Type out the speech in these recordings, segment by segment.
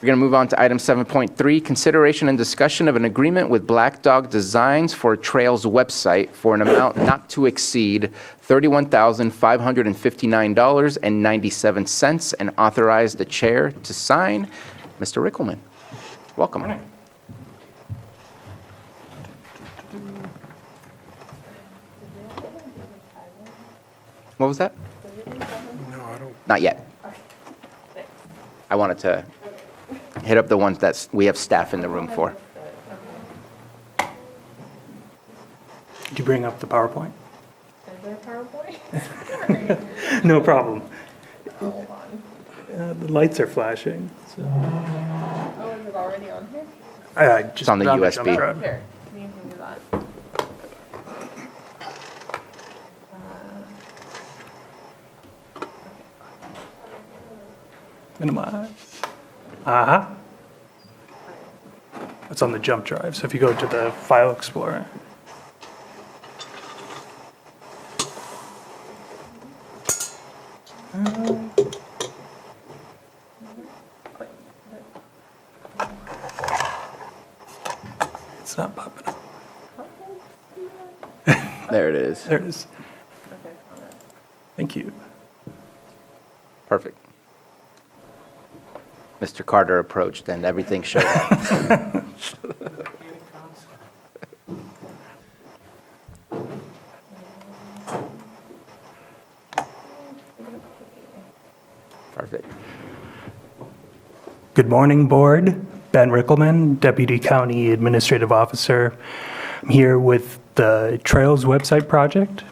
We're going to move on to item 7.3, consideration and discussion of an agreement with Black Dog Designs for Trails website for an amount not to exceed $31,559.97 and authorize the chair to sign. Mr. Rickelman, welcome. What was that? No, I don't. Not yet. I wanted to hit up the ones that we have staff in the room for. Did you bring up the PowerPoint? Is there a PowerPoint? No problem. Hold on. The lights are flashing. So. Oh, is it already on here? Just It's on the found USB. jump drive. Here, can you do that? Minimize. Uh-huh. It's on the jump drive. So if you go to the File Explorer. It's not popping up. There it is. There it is. Okay, found it. Thank you. Perfect. Mr. Carter approached and everything showed up. Perfect. Good morning, Board. Ben Rickelman, Deputy County Administrative Officer. I'm here with the Trails website project.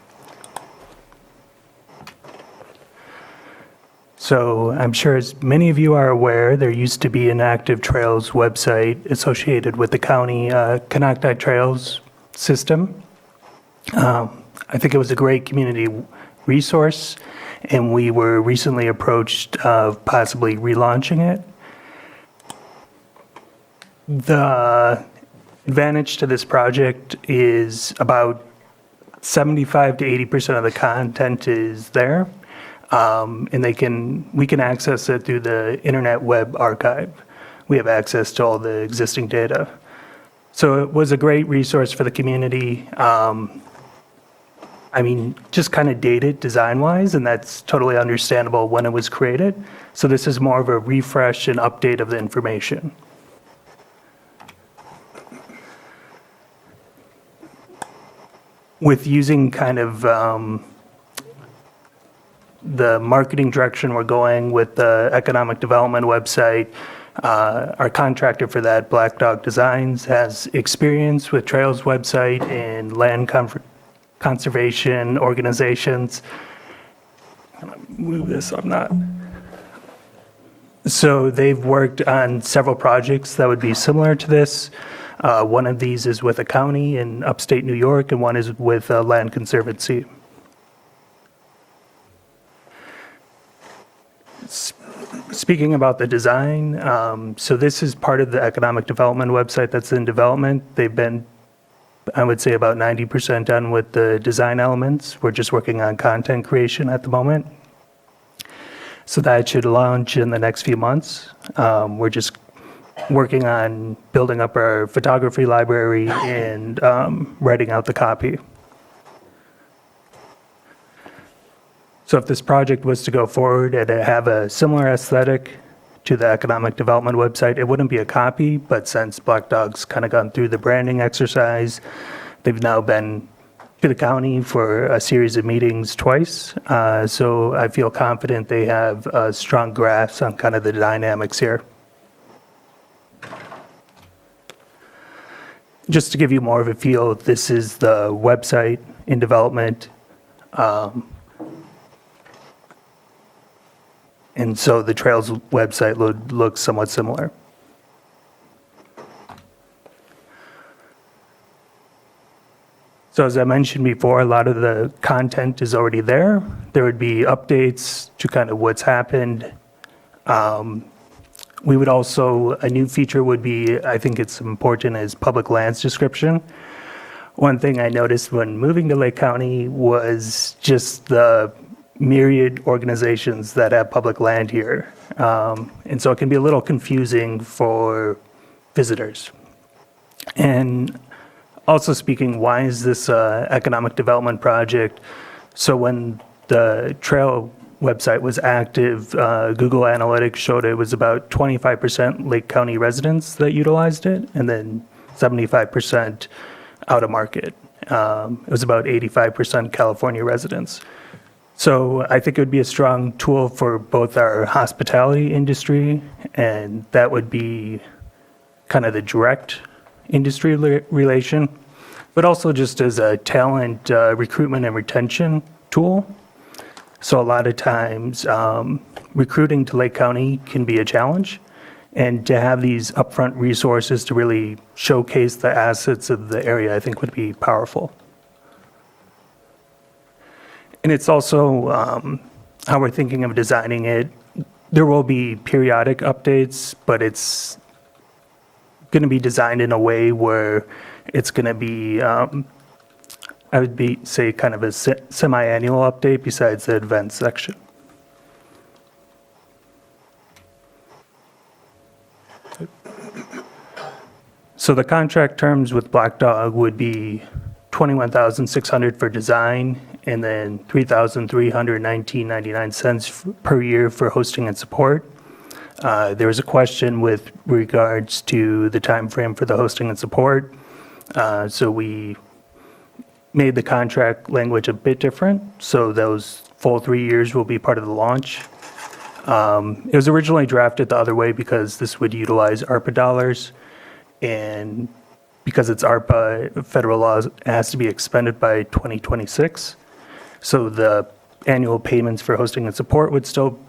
So I'm sure as many of you are aware, there used to be an active Trails website associated with the county Canocti Trails system. I think it was a great community resource, and we were recently approached of possibly relaunching it. The advantage to this project is about 75 to 80% of the content is there, and we can access it through the Internet Web Archive. We have access to all the existing data. So it was a great resource for the community. I mean, just kind of dated design-wise, and that's totally understandable when it was created. So this is more of a refresh and update of the information. With using kind of the marketing direction we're going with the economic development website, our contractor for that, Black Dog Designs, has experience with Trails website and land conservation organizations. I'm gonna move this, I'm not. So they've worked on several projects that would be similar to this. One of these is with a county in upstate New York, and one is with a land conservancy. Speaking about the design, so this is part of the economic development website that's in development. They've been, I would say, about 90% done with the design elements. We're just working on content creation at the moment. So that should launch in the next few months. We're just working on building up our photography library and writing out the copy. So if this project was to go forward and have a similar aesthetic to the economic development website, it wouldn't be a copy, but since Black Dog's kind of gone through the branding exercise, they've now been to the county for a series of meetings twice. So I feel confident they have a strong grasp on kind of the dynamics here. Just to give you more of a feel, this is the website in development. And so the Trails website looks somewhat similar. So as I mentioned before, a lot of the content is already there. There would be updates to kind of what's happened. We would also, a new feature would be, I think it's important, is public lands description. One thing I noticed when moving to Lake County was just the myriad organizations that have public land here. And so it can be a little confusing for visitors. And also speaking, why is this economic development project? So when the trail website was active, Google Analytics showed it was about 25% Lake County residents that utilized it, and then 75% out of market. It was about 85% California residents. So I think it would be a strong tool for both our hospitality industry, and that would be kind of the direct industry relation, but also just as a talent recruitment and retention tool. So a lot of times, recruiting to Lake County can be a challenge, and to have these upfront resources to really showcase the assets of the area, I think would be powerful. And it's also how we're thinking of designing it. There will be periodic updates, but it's going to be designed in a way where it's going to be I would say kind of a semi-annual update besides the events section. So the contract terms with Black Dog would be $21,600 for design, and then $3,319.99 per year for hosting and support. There was a question with regards to the time frame for the hosting and support. So we made the contract language a bit different, so those full 3 years will be part of the launch. It was originally drafted the other way because this would utilize ARPA dollars, and because it's ARPA, federal law has to be expended by 2026. So the annual payments for hosting and support would still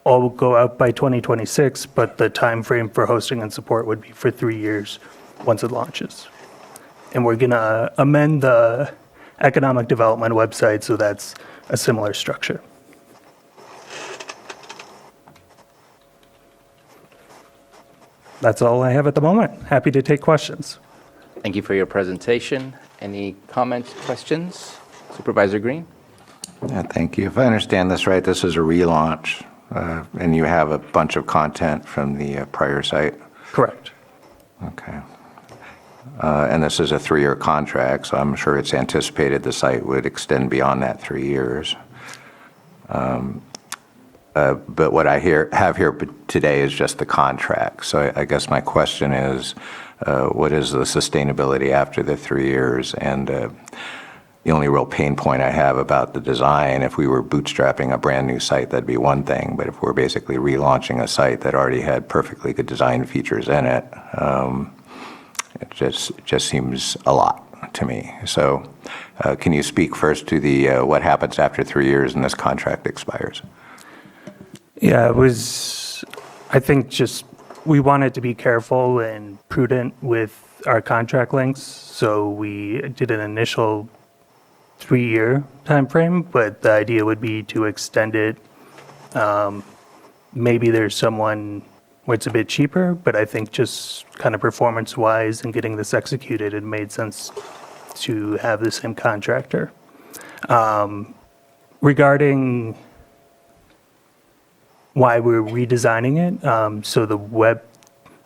all go out by 2026, but the time frame for hosting and support would be for 3 years once it launches. And we're going to amend the economic development website so that's a similar structure. That's all I have at the moment. Happy to take questions. Thank you for your presentation. Any comments, questions? Supervisor Green? Yeah, thank you. If I understand this right, this is a relaunch, and you have a bunch of content from the prior site? Correct. Okay. And this is a 3-year contract, so I'm sure it's anticipated the site would extend beyond that 3 years. But what I have here today is just the contract. So I guess my question is, what is the sustainability after the 3 years? And the only real pain point I have about the design, if we were bootstrapping a brand new site, that'd be one thing. But if we're basically relaunching a site that already had perfectly good design features in it, it just seems a lot to me. So can you speak first to the what happens after 3 years and this contract expires? Yeah, I think just we wanted to be careful and prudent with our contract lengths. So we did an initial 3-year timeframe, but the idea would be to extend it. Maybe there's someone where it's a bit cheaper, but I think just kind of performance-wise and getting this executed, it made sense to have the same contractor. Regarding why we're redesigning it, so the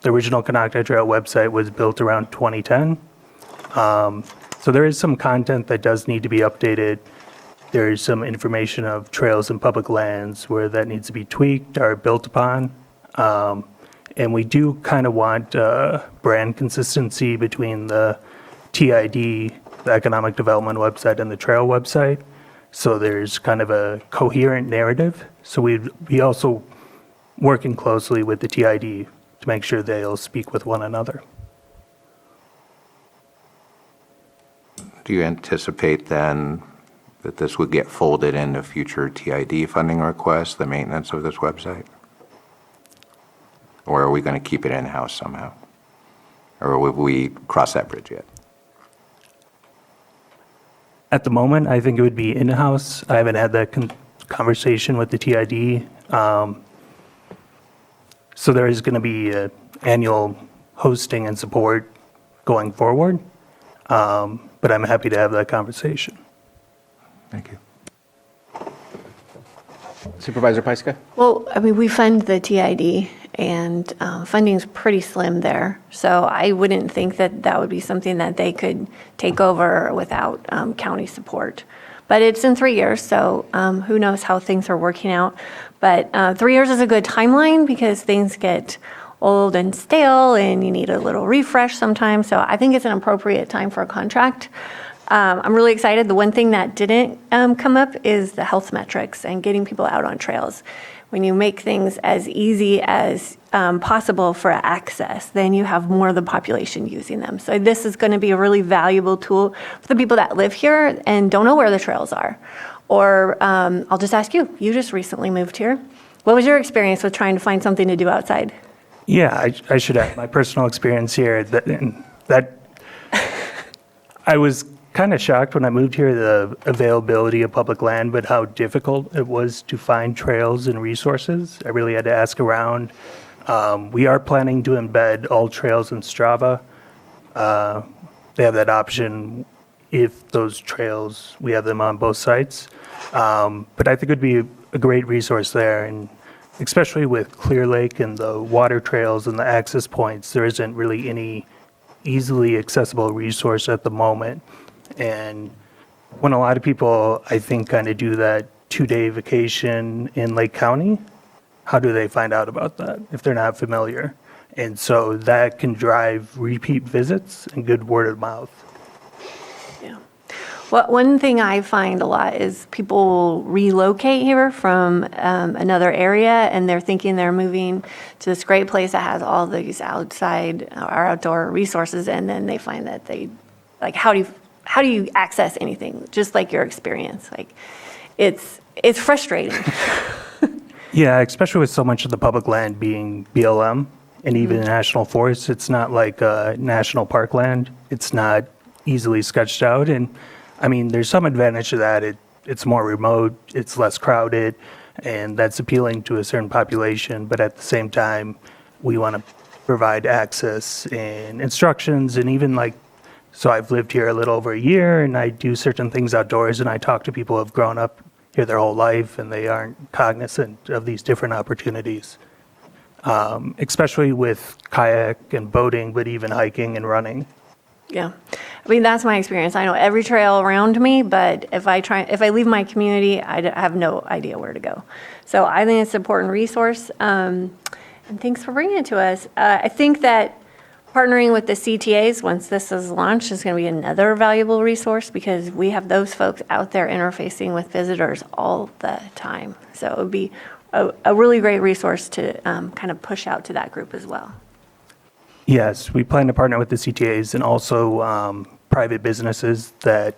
original Konocti Trail website was built around 2010. So there is some content that does need to be updated. There's some information of trails and public lands where that needs to be tweaked or built upon. And we do kind of want brand consistency between the TID, the Economic Development website, and the trail website. So there's kind of a coherent narrative. So we'd be also working closely with the TID to make sure they'll speak with one another. Do you anticipate then that this would get folded into future TID funding requests, the maintenance of this website? Or are we going to keep it in-house somehow? Or will we cross that bridge yet? At the moment, I think it would be in-house. I haven't had that conversation with the TID. So there is going to be annual hosting and support going forward. But I'm happy to have that conversation. Thank you. Supervisor Pyska? Well, I mean, we fund the TID, and funding's pretty slim there. So I wouldn't think that that would be something that they could take over without county support. But it's in 3 years, so who knows how things are working out. But 3 years is a good timeline because things get old and stale, and you need a little refresh sometimes. So I think it's an appropriate time for a contract. I'm really excited. The one thing that didn't come up is the health metrics and getting people out on trails. When you make things as easy as possible for access, then you have more of the population using them. So this is going to be a really valuable tool for the people that live here and don't know where the trails are. Or I'll just ask you, you just recently moved here. What was your experience with trying to find something to do outside? Yeah, I should add my personal experience here. That I was kind of shocked when I moved here, the availability of public land, but how difficult it was to find trails and resources. I really had to ask around. We are planning to embed all trails in Strava. They have that option if those trails, we have them on both sites. But I think it would be a great resource there, and especially with Clear Lake and the water trails and the access points, there isn't really any easily accessible resource at the moment. And when a lot of people, I think, kind of do that 2-day vacation in Lake County, how do they find out about that if they're not familiar? And so that can drive repeat visits and good word of mouth. Yeah. Well, one thing I find a lot is people relocate here from another area, and they're thinking they're moving to this great place that has all these outside or outdoor resources, and then they find that they, like, how do you access anything? Just like your experience, like it's frustrating. Yeah, especially with so much of the public land being BLM and even national forests. It's not like national park land. It's not easily sketched out. And I mean, there's some advantage to that. It's more remote, it's less crowded, and that's appealing to a certain population. But at the same time, we want to provide access and instructions, and even like, so I've lived here a little over a year, and I do certain things outdoors, and I talk to people who have grown up here their whole life, and they aren't cognizant of these different opportunities, especially with kayak and boating, but even hiking and running. Yeah. I mean, that's my experience. I know every trail around me, but if I leave my community, have no idea where to go. So I think it's an important resource. And thanks for bringing it to us. I think that partnering with the CTAs, once this is launched, is going to be another valuable resource because we have those folks out there interfacing with visitors all the time. So it would be a really great resource to kind of push out to that group as well. Yes, we plan to partner with the CTAs and also private businesses that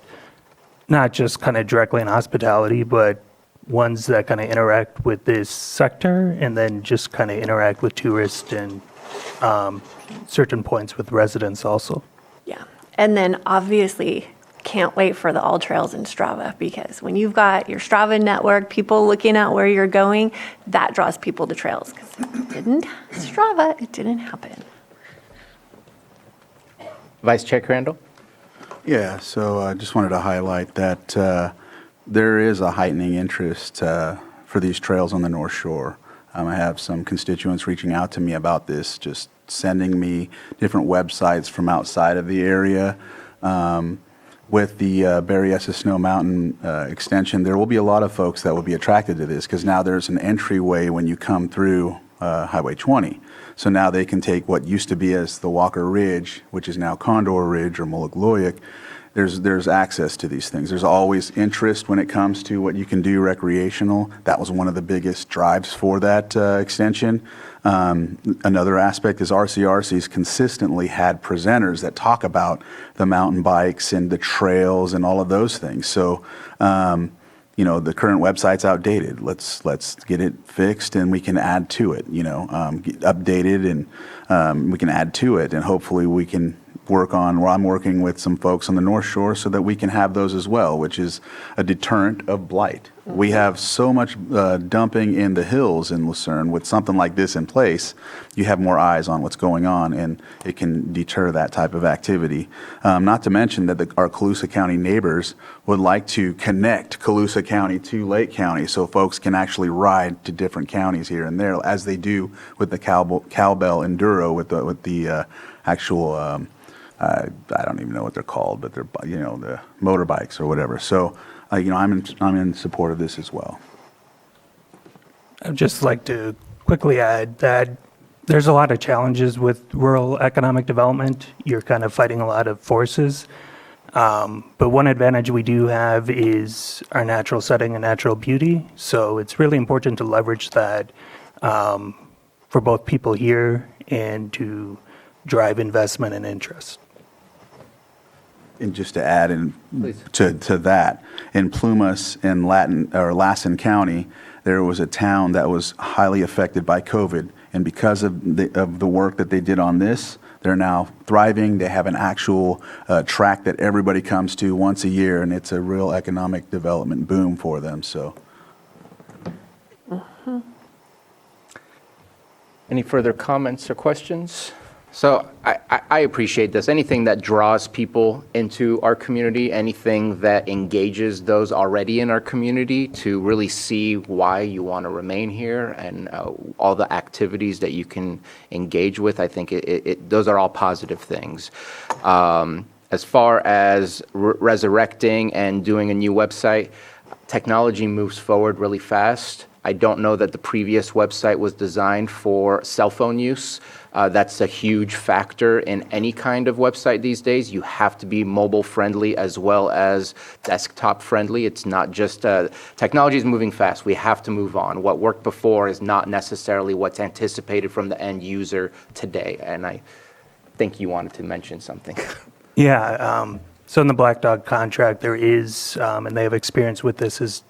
not just kind of directly in hospitality, but ones that kind of interact with this sector and then just kind of interact with tourists and certain points with residents also. Yeah. And then obviously can't wait for the All Trails in Strava because when you've got your Strava network, people looking at where you're going, that draws people to trails because Strava, it didn't happen. Vice Chair Crandall? Yeah, so I just wanted to highlight that there is a heightening interest for these trails on the North Shore. I have some constituents reaching out to me about this, just sending me different websites from outside of the area. With the Berryessa Snow Mountain extension, there will be a lot of folks that will be attracted to this because now there's an entryway when you come through Highway 20. So now they can take what used to be as the Walker Ridge, which is now Condor Ridge or Mulligloyak. There's access to these things. There's always interest when it comes to what you can do recreational. That was one of the biggest drives for that extension. Another aspect is RCRC's consistently had presenters that talk about the mountain bikes and the trails and all of those things. So, the current website's outdated. Let's get it fixed and we can add to it, get updated and we can add to it and hopefully we can I'm working with some folks on the North Shore so that we can have those as well, which is a deterrent of blight. We have so much dumping in the hills in Lucerne. With something like this in place, you have more eyes on what's going on, and it can deter that type of activity. Not to mention that our Colusa County neighbors would like to connect Colusa County to Lake County so folks can actually ride to different counties here and there, as they do with the Cowbell Enduro with the actual, I don't even know what they're called, but they're, the motorbikes or whatever. So, I'm in support of this as well. I'd just like to quickly add that there's a lot of challenges with rural economic development. You're kind of fighting a lot of forces. But one advantage we do have is our natural setting and natural beauty. So it's really important to leverage that for both people here and to drive investment and interest. And just to add in Please. to that, in Plumas in Lassen County, there was a town that was highly affected by COVID, and because of the work that they did on this, they're now thriving. They have an actual track that everybody comes to once a year, and it's a real economic development boom for them. So, Any further comments or questions? So I appreciate this. Anything that draws people into our community, anything that engages those already in our community to really see why you want to remain here, and all the activities that you can engage with, I think those are all positive things. As far as resurrecting and doing a new website, technology moves forward really fast. I don't know that the previous website was designed for cell phone use. That's a huge factor in any kind of website these days. You have to be mobile friendly as well as desktop friendly. It's not just, technology is moving fast. We have to move on. What worked before is not necessarily what's anticipated from the end user today. And I think you wanted to mention something. Yeah, so in the Black Dog contract, there is, and they have experience with this, is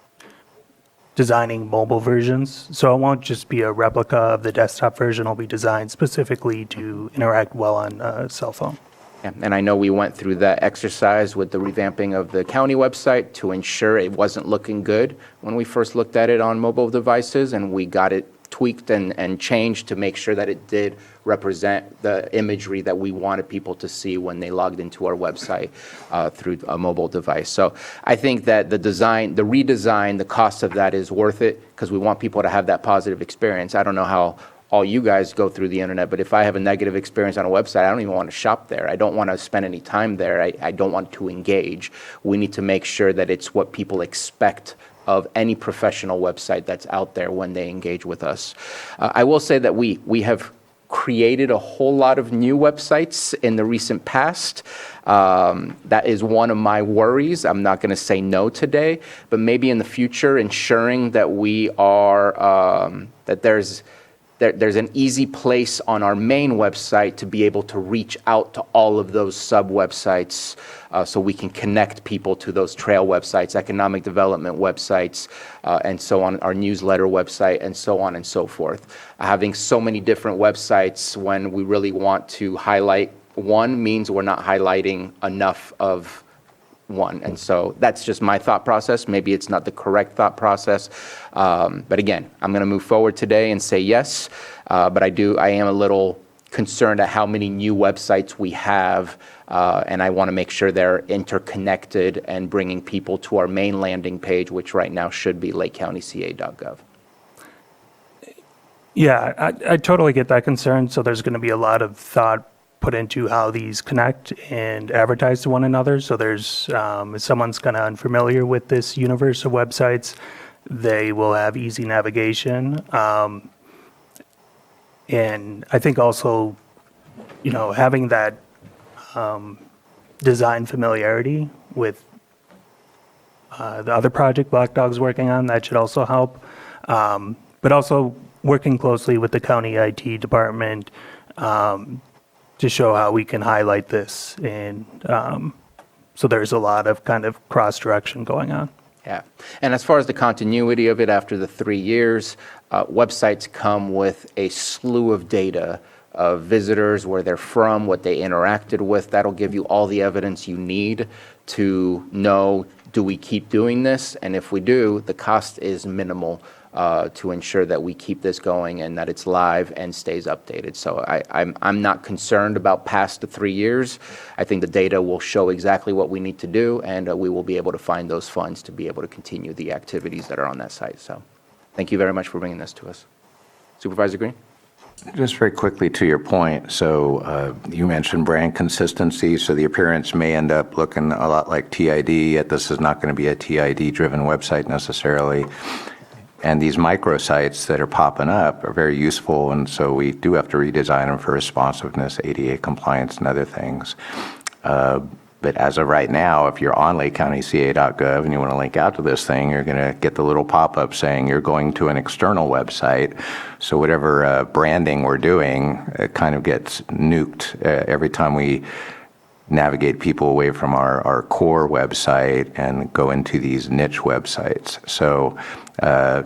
designing mobile versions. So it won't just be a replica of the desktop version. It'll be designed specifically to interact well on a cell phone. Yeah, and I know we went through that exercise with the revamping of the county website to ensure it wasn't looking good when we first looked at it on mobile devices, and we got it tweaked and changed to make sure that it did represent the imagery that we wanted people to see when they logged into our website through a mobile device. So I think that the redesign, the cost of that is worth it, because we want people to have that positive experience. I don't know how all you guys go through the internet, but if I have a negative experience on a website, I don't even want to shop there. I don't want to spend any time there. I don't want to engage. We need to make sure that it's what people expect of any professional website that's out there when they engage with us. I will say that we have created a whole lot of new websites in the recent past. That is one of my worries. I'm not going to say no today, but maybe in the future, ensuring that we are, that there's an easy place on our main website to be able to reach out to all of those sub-websites, so we can connect people to those trail websites, economic development websites, and so on, our newsletter website, and so on and so forth. Having so many different websites when we really want to highlight one means we're not highlighting enough of one. And so that's just my thought process. Maybe it's not the correct thought process. But again, I'm going to move forward today and say yes. But I am a little concerned at how many new websites we have. And I want to make sure they're interconnected and bringing people to our main landing page, which right now should be lakecountyca.gov. Yeah, I totally get that concern. So there's going to be a lot of thought put into how these connect and advertise to one another. So there's, if someone's kind of unfamiliar with this universe of websites, they will have easy navigation. And I think also, having that design familiarity with the other project Black Dog's working on, that should also help. But also working closely with the county IT department to show how we can highlight this. And so there's a lot of kind of cross-direction going on. Yeah. And as far as the continuity of it after the 3 years, websites come with a slew of data visitors, where they're from, what they interacted with. That'll give you all the evidence you need to know, do we keep doing this? And if we do, the cost is minimal to ensure that we keep this going and that it's live and stays updated. So I'm not concerned about past the 3 years. I think the data will show exactly what we need to do, and we will be able to find those funds to be able to continue the activities that are on that site. So thank you very much for bringing this to us. Supervisor Green? Just very quickly to your point, so you mentioned brand consistency, so the appearance may end up looking a lot like TID, yet this is not going to be a TID-driven website necessarily. And these microsites that are popping up are very useful, and so we do have to redesign them for responsiveness, ADA compliance, and other things. But as of right now, if you're on lakecountyca.gov and you want to link out to this thing, you're going to get the little pop-up saying you're going to an external website. So whatever branding we're doing, it kind of gets nuked every time we navigate people away from our core website and go into these niche websites. So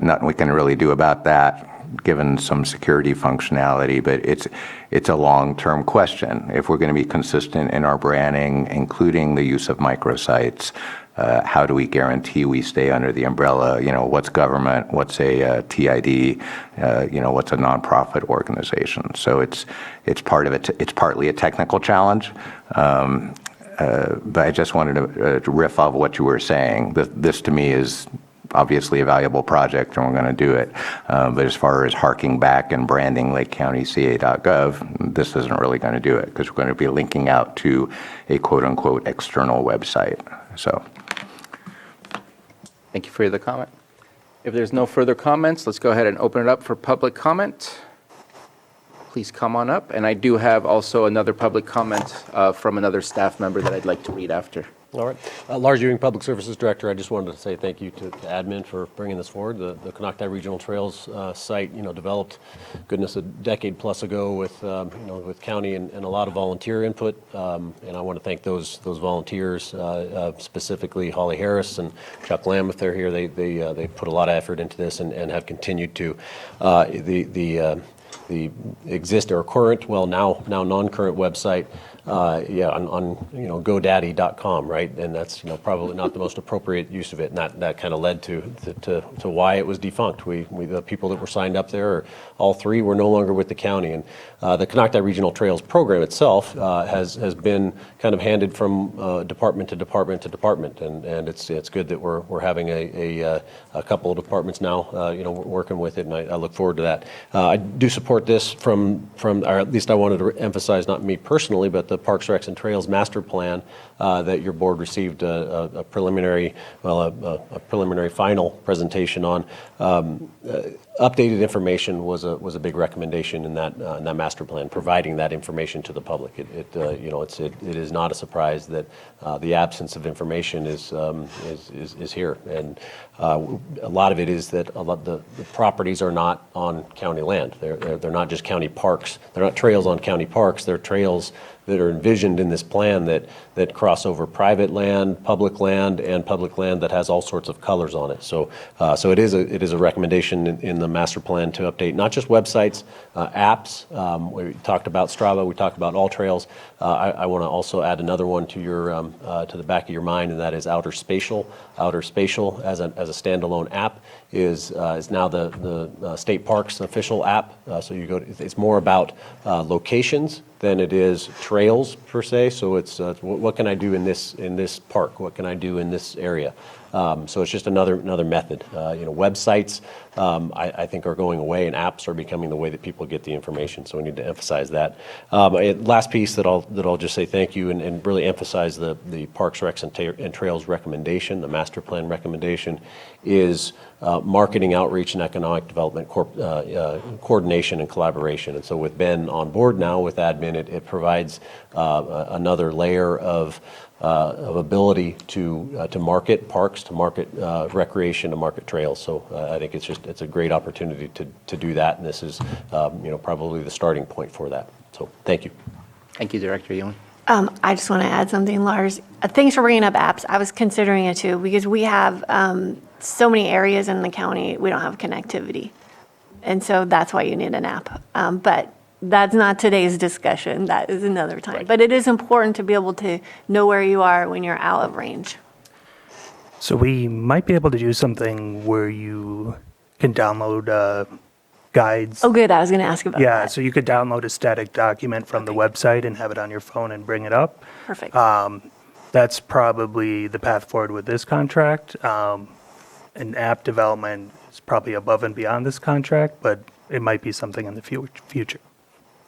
nothing we can really do about that, given some security functionality, but it's a long-term question. If we're going to be consistent in our branding, including the use of microsites, how do we guarantee we stay under the umbrella? You know, what's government? What's a TID? You know, what's a nonprofit organization? So it's part of it. It's partly a technical challenge. But I just wanted to riff off what you were saying. This to me is obviously a valuable project, and we're going to do it. But as far as harking back and branding lakecountyca.gov, this isn't really going to do it, because we're going to be linking out to a quote-unquote external website. So. Thank you for the comment. If there's no further comments, let's go ahead and open it up for public comment. Please come on up. And I do have also another public comment from another staff member that I'd like to read after. All right. Lars Ewing, Public Services Director. I just wanted to say thank you to admin for bringing this forward. The Canocti Regional Trails site, developed, goodness, a decade plus ago with, with county and a lot of volunteer input. And I want to thank those volunteers, specifically Holly Harris and Chuck Lamb, if they're here. They put a lot of effort into this and have continued to. The exist or current, well, now non-current website, on GoDaddy.com, right? And that's probably not the most appropriate use of it, and that kind of led to why it was defunct. We the people that were signed up there, all three, were no longer with the county, and the Canocti Regional Trails program itself has been kind of handed from department to department to department, and it's good that we're having a couple of departments now, working with it, and I look forward to that. I do support this from, or at least I wanted to emphasize, not me personally, but the Parks, Recs, and Trails Master Plan that your board received a preliminary final presentation on. Updated information was a big recommendation in that master plan, providing that information to the public. It is not a surprise that the absence of information is here, and a lot of it is that the properties are not on county land. They're not just county parks. They're not trails on county parks. They're trails that are envisioned in this plan that cross over private land, public land, and public land that has all sorts of colors on it. So it is a recommendation in the master plan to update not just websites, apps. We talked about Strava. We talked about All Trails. I want to also add another one to the back of your mind, and that is Outer Spatial. Outer Spatial as a standalone app is now the state parks official app. So it's more about locations than it is trails per se. So it's what can I do in this park? What can I do in this area? So it's just another method. Websites I think are going away, and apps are becoming the way that people get the information. So we need to emphasize that. Last piece that I'll just say thank you and really emphasize the Parks, Recs, and Trails recommendation, the master plan recommendation, is marketing, outreach, and economic development coordination and collaboration. And so with Ben on board now with admin, it provides another layer of ability to market parks, to market recreation, to market trails. So I think it's a great opportunity to do that, and this is probably the starting point for that. So thank you. Thank you, Director Ewing. I just want to add something, Lars. Thanks for bringing up apps. I was considering it too, because we have so many areas in the county we don't have connectivity, and so that's why you need an app. But that's not today's discussion. That is another time. But it is important to be able to know where you are when you're out of range. So we might be able to do something where you can download guides. Oh, good. I was going to ask about Yeah, that. so you could download a static document from the website and have it on your phone and bring it up. Perfect. That's probably the path forward with this contract. And app development is probably above and beyond this contract, but it might be something in the future.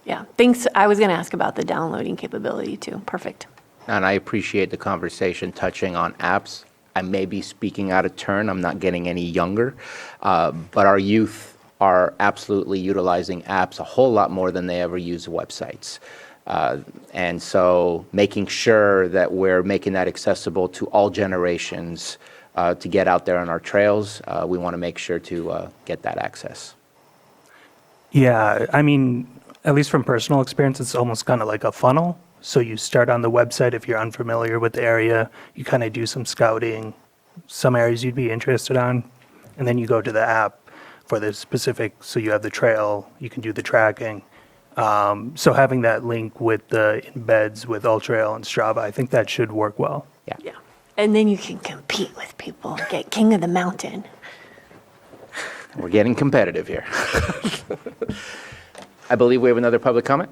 Yeah. Thanks. I was going to ask about the downloading capability too. Perfect. And I appreciate the conversation touching on apps. I may be speaking out of turn. I'm not getting any younger. But our youth are absolutely utilizing apps a whole lot more than they ever use websites. And so making sure that we're making that accessible to all generations to get out there on our trails, we want to make sure to get that access. Yeah, I mean, at least from personal experience, it's almost kind of like a funnel. So you start on the website if you're unfamiliar with the area, you kind of do some scouting, some areas you'd be interested on, and then you go to the app for the specific, so you have the trail, you can do the tracking. So having that link with the embeds with UllTrail and Strava, I think that should work well. Yeah. And then you can compete with people, get king of the mountain. We're getting competitive here. I believe we have another public comment.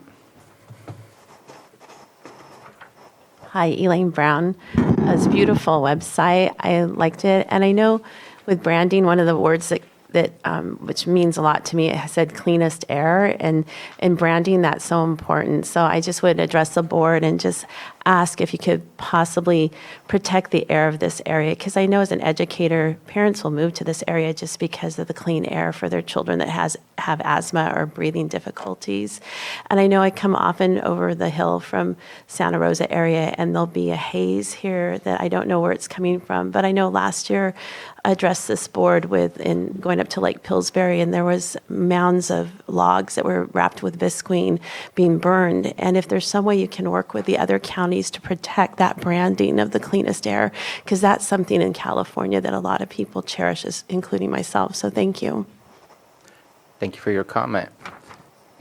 Hi, Elaine Brown. It's a beautiful website. I liked it. And I know with branding, one of the words that which means a lot to me, it said cleanest air, and in branding, that's so important. So I just would address the board and just ask if you could possibly protect the air of this area, because I know as an educator, parents will move to this area just because of the clean air for their children that have asthma or breathing difficulties. And I know I come often over the hill from Santa Rosa area, and there'll be a haze here that I don't know where it's coming from. But I know last year I addressed this board in going up to Lake Pillsbury, and there was mounds of logs that were wrapped with visqueen being burned. And if there's some way you can work with the other counties to protect that branding of the cleanest air, because that's something in California that a lot of people cherish, including myself. So thank you. Thank you for your comment.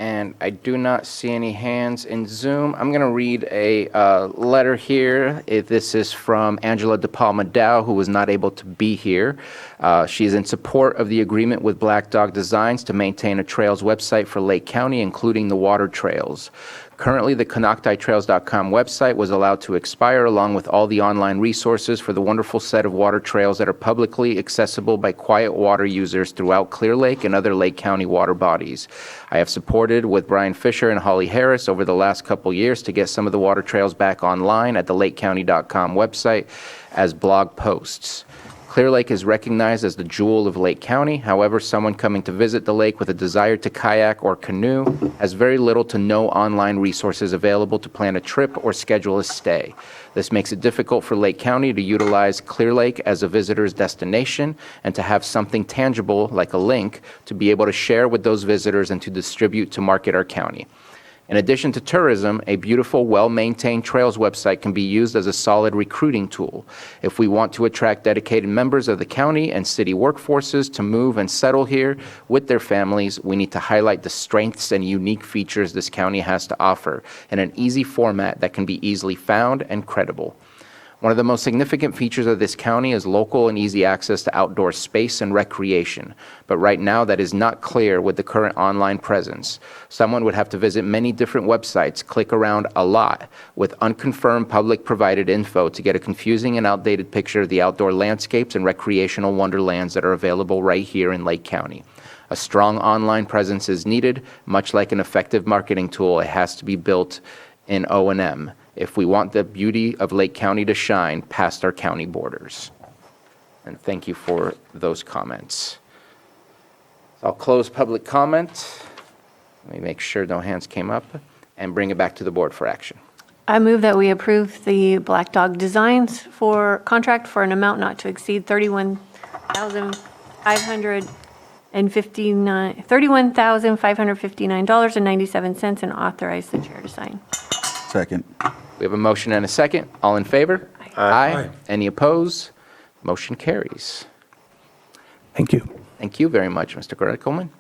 And I do not see any hands in Zoom. I'm going to read a letter here. This is from Angela DePalma Dow, who was not able to be here. She is in support of the agreement with Black Dog Designs to maintain a trails website for Lake County, including the water trails. Currently, the ConoctaiTrails.com website was allowed to expire along with all the online resources for the wonderful set of water trails that are publicly accessible by quiet water users throughout Clear Lake and other Lake County water bodies. I have supported with Brian Fisher and Holly Harris over the last couple years to get some of the water trails back online at the LakeCounty.com website as blog posts. Clear Lake is recognized as the jewel of Lake County. However, someone coming to visit the lake with a desire to kayak or canoe has very little to no online resources available to plan a trip or schedule a stay. This makes it difficult for Lake County to utilize Clear Lake as a visitor's destination and to have something tangible like a link to be able to share with those visitors and to distribute to market our county. In addition to tourism, a beautiful, well-maintained trails website can be used as a solid recruiting tool. If we want to attract dedicated members of the county and city workforces to move and settle here with their families, we need to highlight the strengths and unique features this county has to offer in an easy format that can be easily found and credible. One of the most significant features of this county is local and easy access to outdoor space and recreation, but right now that is not clear with the current online presence. Someone would have to visit many different websites, click around a lot, with unconfirmed public-provided info to get a confusing and outdated picture of the outdoor landscapes and recreational wonderlands that are available right here in Lake County. A strong online presence is needed. Much like an effective marketing tool, it has to be built in O&M if we want the beauty of Lake County to shine past our county borders. And thank you for those comments. I'll close public comment. Let me make sure no hands came up and bring it back to the board for action. I move that we approve the Black Dog Designs for contract for an amount not to exceed $31,559.97 and authorize the chair to sign. Second. We have a motion and a second. All in favor? Aye. Any opposed? Motion carries. Thank you. Thank you very much, Mr. Coleman.